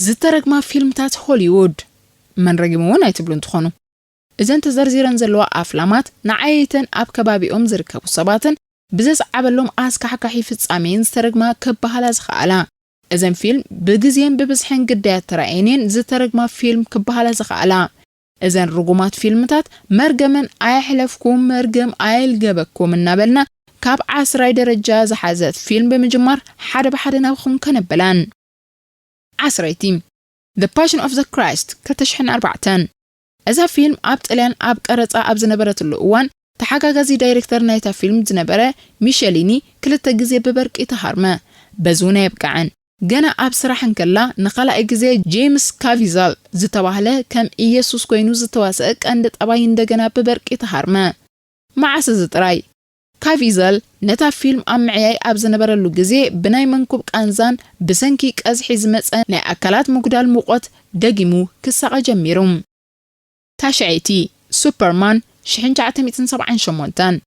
ዝተረግማ ፊልምታት ሆሊውድ من رقمون አይትብሉን ትኾኑ እዘን ተዘርዚረን ዘለዋ ኣፍላማት ንዓይተን ኣብ ከባቢኦም ዝርከቡ ሰባትን ብዘስዓበሎም ኣስካሕካሒ ፍጻሜን ዝተረግማ ክበሃላ ዝኽኣላ እዘን ፊልም ብግዚን ብብዝሕን ግዳያት ተራእየንን ዝተረግማ ፊልም ክበሃላ ዝኽኣላ እዘን ርጉማት ፊልምታት መርገመን ኣያሕለፍኩም መርገም ኣይልገበኩም እናበልና ካብ 10 ደረጃ ዝሓዘት ፊልም በመጀመር ሓደ በሓደ ናብኹም ከነበላን 10 The Passion of the Christ ከ2004 እዛ ፊልም ኣብ ጣልያን ኣብ ቀረጻ ኣብ ዝነበረትሉ እዋን ተሓጋጋዚ ዳይሬክተር ናይታ ፊልም ዝነበረ ሚሸሊኒ ክልተ ግዜ በበርቂ ተሃርመ በዙና ይብቃዕን ገና ኣብ ስራሕን ከላ ንኻልኣይ ግዜ ጄምስ ካቪዛል ዝተባህለ ከም ኢየሱስ ኮይኑ ዝተዋሰአ ቀንዲ ጠባይ እንደገና በበርቂ ተሃርመ ማዓስ ዝጥራይ ካቪዛል ነታ ፊልም ኣብ ምዕያይ ኣብ ዝነበረሉ ግዜ ብናይ መንኩብ ቃንዛን ብሰንኪ ቀዝሒ ዝመፀ ናይ ኣካላት ምጉዳል ሙቆት ደጊሙ ክሳቐ ጀሚሩ ታሽዓይቲ ሱፐርማን 1978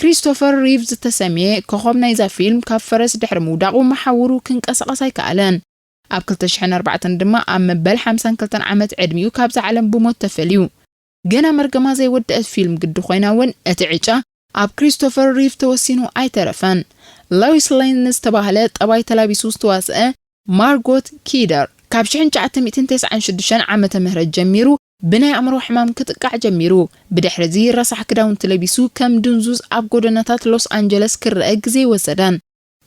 ክሪስቶፈር ሪቭዝ ተሰሚየ ኮኸብ ናይዛ ፊልም ካብ ፈረስ ድሕሪ ምውዳቑ መሓውሩ ክንቀሳቐስ ኣይከኣለን ኣብ 2004 ድማ ኣብ መበል 52 ዓመት ዕድሚኡ ካብዚ ዓለም ብሞት ተፈልዩ ገና መርገማ ዘይወድአት ፊልም ግዲ ኮይና እውን እቲ ዕጫ ኣብ ክሪስቶፈር ሪቭ ተወሲኑ ኣይተረፈን ሎይስ ሌን ዝተባህለ ጠባይ ተላቢሱ ዝተዋስአ ማርጎት ኪደር ካብ 1996 ዓመተ ምህረት ጀሚሩ ብናይ ኣምሮ ሕማም ክትቃዕ ጀሚሩ ብድሕሪዚ ረሳሕ ክዳውን ተለቢሱ ከም ድንዙዝ ኣብ ጎደናታት ሎስ አንጀለስ ክርአ ግዜ ወሰዳን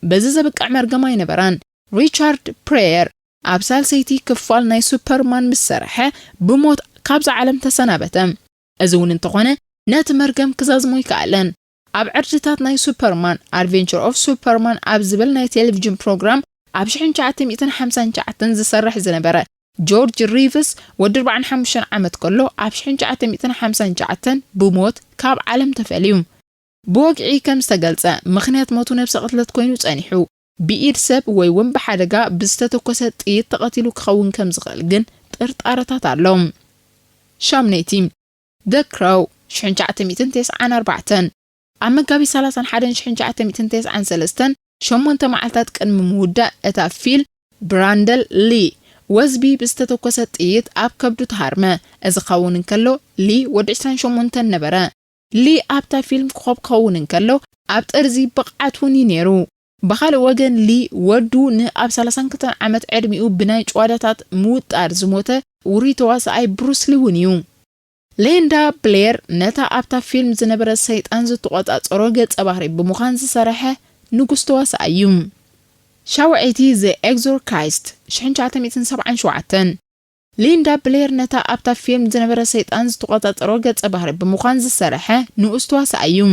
በዚ ዘብቃዕ መርገማ ይነበራን ሪቻርድ ፕሬየር ኣብ ሳልሰይቲ ክፋል ናይ ሱፐርማን ምሰርሐ ብሞት ካብዛ ዓለም ተሰናበተ እዚ እውን እንተኾነ ነቲ መርገም ክዛዝሞ ይከኣለን ኣብ ዕርድታት ናይ ሱፐርማን ኣድቨንቸር ኦፍ ሱፐርማን ኣብ ዝብል ናይ ቴሌቪዥን ፕሮግራም ኣብ 1959 ዝሰርሕ ዝነበረ ጆርጅ ሪቭስ ወዲ 45 ዓመት ከሎ ኣብ 1959 ብሞት ካብ ዓለም ተፈልዩ ብወግዒ ከም ዝተገልጸ ምኽንያት ሞቱ ነብሰ ቅትለት ኮይኑ ጸኒሑ ብኢድ ሰብ ወይ እውን ብሓደጋ ብዝተተኮሰ ጥይት ተቐቲሉ ክኸውን ከም ዝኽእል ግን ጥርጣረታት ኣለዎም ሻምኔቲ The Crow 1994 ኣብ መጋቢት 31 1993 8 መዓልታት ቅድሚ ምውዳእ እታ ፊልም ብራንደል ሊ ወዝቢ ብዝተተኮሰ ጥይት ኣብ ከብዱ ተሃርመ እዚ ኸውን እንከሎ ሊ ወዲ 28 ነበረ ሊ ኣብታ ፊልም ክኸውን እንከሎ ኣብ ጠርዚ ብቕዓቱን ነይሩ በኻልእ ወገን ሊ ወዱ ንኣብ 32 ዓመት ዕድሚኡ ብናይ ጨዋዳታት ምውጣር ዝሞተ ውሩይ ተዋሳኣይ ብሩስ ሊ እውን እዩ ሌንዳ ብሌር ነታ ኣብታ ፊልም ዝነበረ ሰይጣን ዝተቆጻጸሮ ገጸ ባህሪ ብምዃን ዝሰርሐ ንጉስ ተዋሳኣይ እዩ ሻውዒቲ ዘ ኤግዞርካይስት 1977 ሊንዳ ብሌር ነታ ኣብታ ፊልም ዝነበረ ሰይጣን ዝተቆጻጸሮ ገጸ ባህሪ ብምዃን ዝሰርሐ ንኡስ ተዋሳኣይ እዩ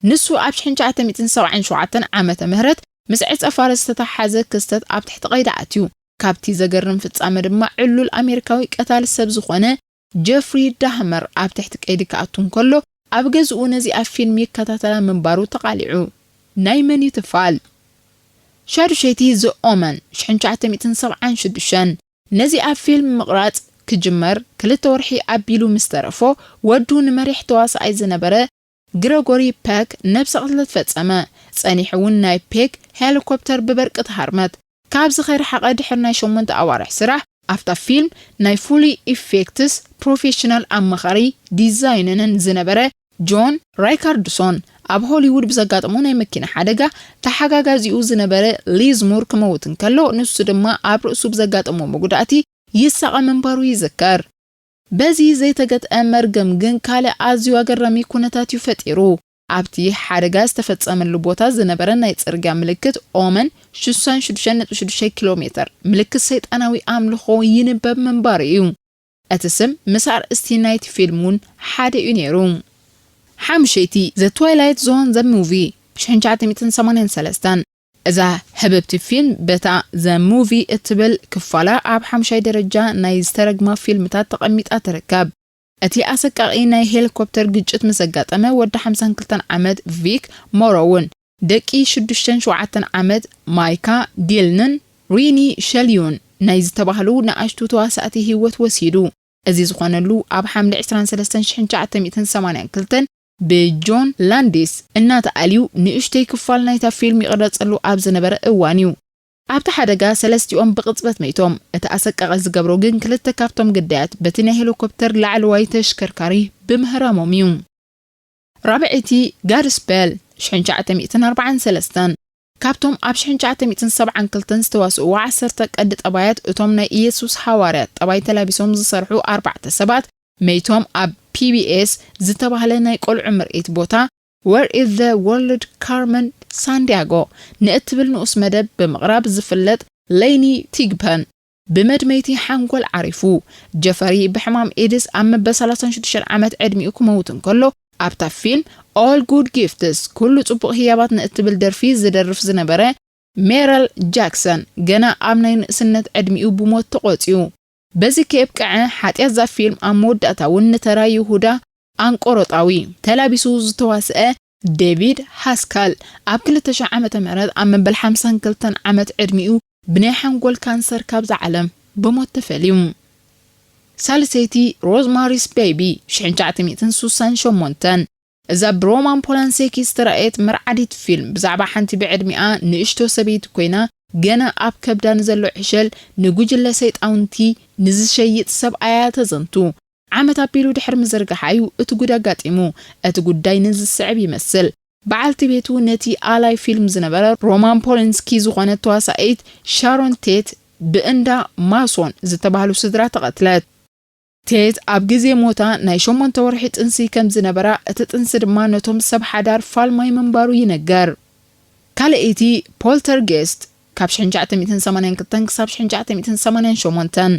ንሱ ኣብ 1977 ዓመተ ምህረት ምስ ዕጸፋር ዝተተሓዘ ክስተት ኣብ ትሕቲ ቀይዲ ኣትዩ ካብቲ ዘገርም ፍጻመ ድማ ዕሉል ኣሜሪካዊ ቀታሊ ሰብ ዝኾነ ጀፍሪ ዳህመር ኣብ ትሕቲ ቀይዲ ከኣቱ እንከሎ ኣብ ገዝኡ ነዚ ኣብ ፊልም ይከታተላ ምንባሩ ተቃሊዑ ናይ መን ይትፋል ሻዱሸይቲ ዘ ኦመን 1976 ነዚ ኣብ ፊልም ምቕራጽ ክጅመር 2 ወርሒ ኣቢሉ ምስተረፎ ወዱ ንመሪሕ ተዋሳኣይ ዝነበረ ግሬጎሪ ፔክ ነብሰ ቅትለት ፈጸመ ጸኒሕ እውን ናይ ፔክ ሄሊኮፕተር ብበርቂ ተሃርመት ካብ ዝኸይርሓቐ ድሕሪ ናይ 8 ኣዋርሕ ስራሕ ኣብታ ፊልም ናይ ፉሊ ኢፌክትስ ፕሮፌሽናል ኣማኻሪ ዲዛይነርን ዝነበረ ጆን ራይካርድሶን ኣብ ሆሊውድ ብዘጋጠሙ ናይ መኪና ሓደጋ ተሓጋጋዚኡ ዝነበረ ሊዝ ሙር ክመውት እንከሎ ንሱ ድማ ኣብ ርእሱ ብዘጋጠሙ መጉዳእቲ ይሳቐ መንበሩ ይዝከር በዚ ዘይተገጠ መርገም ግን ካልእ ኣዝዩ ኣገራሚ ኩነታት ይፈጢሩ ኣብቲ ሓደጋ ዝተፈጸመሉ ቦታ ዝነበረ ናይ ጽርግያ ምልክት ኦመን 66.6 ኪሎ ሜትር ምልክት ሰይጣናዊ ኣምልኾ ይንበብ መንበር እዩ እቲ ስም ምሳር እስቲ ናይት ፊልሙን ሓደ እዩ ነይሩ ሓምሸይቲ ዘ ትዋይላይት ዞን ዘ ሙቪ 1983 እዛ ህብብቲ ፊልም በታ ዘ ሙቪ እትብል ክፋላ ኣብ 5 ደረጃ ናይ ዝተረግማ ፊልምታት ተቐሚጣ ትርከብ እቲ ኣሰቃቂ ናይ ሄሊኮፕተር ግጭት መሰጋጠመ ወዲ 52 ዓመት ቪክ ሞሮውን ደቂ 6-7 ዓመት ማይካ ዲልንን ሪኒ ሸሊዮን ናይ ዝተባህሉ ንኣሽቱ ተዋሳእቲ ህይወት ወሲዱ እዚ ዝኾነሉ ኣብ ሐምሌ 23 1982 ብጆን ላንዲስ እናተኣልዩ ንእሽተይ ክፋል ናይታ ፊልም ይቕረጸሉ ኣብ ዝነበረ እዋን እዩ ኣብታ ሓደጋ ሰለስቲኦም ብቅጽበት መይቶም እቲ ኣሰቃቂ ዝገብሮ ግን ክልተ ካብቶም ግዳያት በቲ ናይ ሄሊኮፕተር ላዕለዋይ ተሽከርካሪ ብምህራሞም እዩ ራብዒቲ ጋድስፔል 1943 ካብቶም ኣብ 1972 ዝተዋስኡ 10 ቀዲ ጠባያት እቶም ናይ ኢየሱስ ሐዋርያት ጠባይ ተላቢሶም ዝሰርሑ 4 ሰባት መይቶም ኣብ PBS ዝተባህለ ናይ ቆልዑ ምርኢት ቦታ Where is the World Carmen Sandiego ንእትብል ንኡስ መደብ ብምቕራብ ዝፍለጥ ሌኒ ቲግፐን ብመድመይቲ ሓንጎል ዓሪፉ ጀፈሪ ብሕማም ኤድስ ኣብ መበ 36 ዓመት ዕድሚኡ ክመውት እንከሎ ኣብታ ፊልም All Good Gifts ኩሉ ጽቡቕ ህያባት ንእትብል ደርፊ ዝደርፍ ዝነበረ ሜረል ጃክሰን ገና ኣብ ናይ ንእስነት ዕድሚኡ ብሞት ተቖጺኡ በዚ ከብቅዐ ሓጢያት ዛ ፊልም ኣብ መወዳእታ እውን ንተራ ይሁዳ አንቆሮጣዊ ተላቢሱ ዝተዋስአ ዴቪድ ሃስካል ኣብ 2000 ዓመተ ምህረት ኣብ መበል 52 ዓመት ዕድሚኡ ብናይ ሓንጎል ካንሰር ካብ ዝዓለም ብሞት ተፈልዩ ሳልሰይቲ ሮዝማሪስ ቤቢ 1968 እዛ ብሮማን ፖላንሴኪ ዝተራእየት መርዓዲት ፊልም ብዛዕባ ሓንቲ ብዕድሚኣ ንእሽቶ ሰበይቲ ኮይና ገና ኣብ ከብዳን ዘሎ ዕሸል ንጉጅለ ሰይጣውንቲ ንዝሸይጥ ሰብኣያ ተዘንቱ ዓመት ኣቢሉ ድሕር ምዝርግሓዩ እቲ ጉዳይ ጋጢሙ እቲ ጉዳይ ንዝስዕብ ይመስል በዓልቲ ቤቱ ነቲ ኣላይ ፊልም ዝነበረ ሮማን ፖላንስኪ ዝኾነ ተዋሳኢት ሻሮን ቴት ብእንዳ ማሶን ዝተባህሉ ስድራ ተቐትለት ቴት ኣብ ግዜ ሞታ ናይ 8 ወርሒ ጥንሲ ከም ዝነበራ እቲ ጥንሲ ድማ ነቶም ሰብ ሓዳር ፋልማይ መንባሩ ይነገር ካልእቲ ፖልተርጌስት ካብ 1982 ክሳብ 1988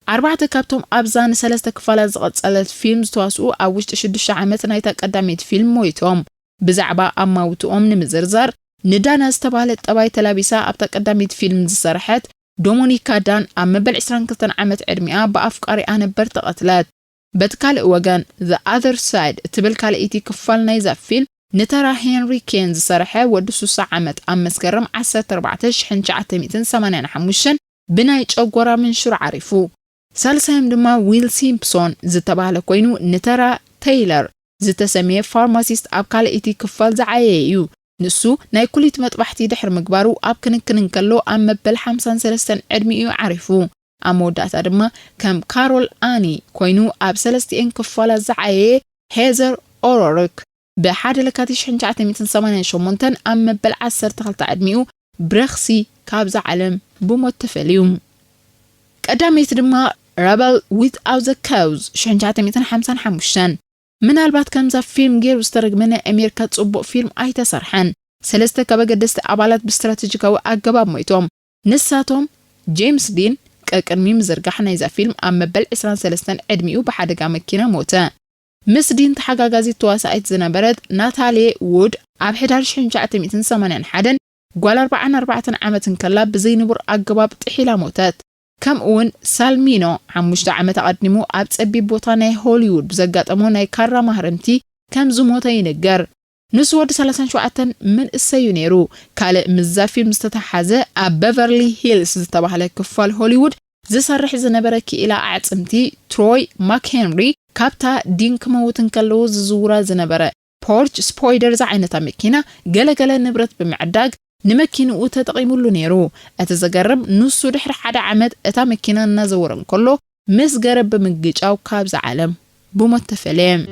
أربعة كابتم أبزان سلسة كفالات زغطسالت فيلم زتواسو أو وشت 6 عامات نايتا قداميت فيلم مويتهم بزعبا أما وتوم نمزرزر ندانا استبالت طباي تلابيسا أبتا قداميت فيلم زسرحت دومونيكا دان أما بالعشران كلتن عامات عدميا بأفكاري أنا برتقتلات بتكال وغان The Other Side تبالكال إيتي كفال نايزا فيلم نترى هنري كين زسرحة ودسو ساعمت أما سكرم 14 بنايج أقورا من شر عرفو سالسهم دما ويل سيمبسون زتباهل كوينو نترى تايلر زتسميه فارماسيست أبكال إيتي كفال زعاييو نسو ناي كليت مطبحتي دحر مقبارو أب كنكلو أما بالحمسان سلستان عدميو عرفو أمو داتا دما كم كارول آني كوينو أب سلستين كفال زعايي هيزر أورورك بحاد لكاتي 1988 أما بالعسر تخلط عدميو برخسي كابز علم بمتفليوم قداميت دما Rebel Without the Cause 1955 من البعض كمزا فيلم غير استرقمنا أمريكا تصبق فيلم أيتا سرحان سلسة كبقدست أبالات باستراتيجيكا وأقباب ميتوم نساتهم جيمس دين كأكرمي مزرقحنا إذا فيلم أما بالعسران سلسة أدميو بحادقا مكينا موتا مس دين تحقا غازي تواسعيت زنبرد ناتالي وود عب 1981 قوال 44 عامة كلا بزينبور أقباب تحيلا موتات كم اون سالمينو عموشتا عامة قدمو أبتسبي بوطاني هوليوود بزقات أموناي كارا مهرمتي كم زموتا ينقر نسواد 37 من السيونيرو كالي مزافي مستتحازة أب بيفرلي هيلز زتباهلي كفال هوليوود زسرح زنبركي إلى أعتمتي تروي ماك هنري كابتا دين كموتن كالو ززورا زنبرة بورج سبويدر زعينتا مكينة قلقلا نبرت بمعداق نمكينو تتقيمولو نيرو اتزقرب نصو دحر حدا عمد اتا مكينا نزورن كله مس قرب بمجيج او كابز عالم بمتفلين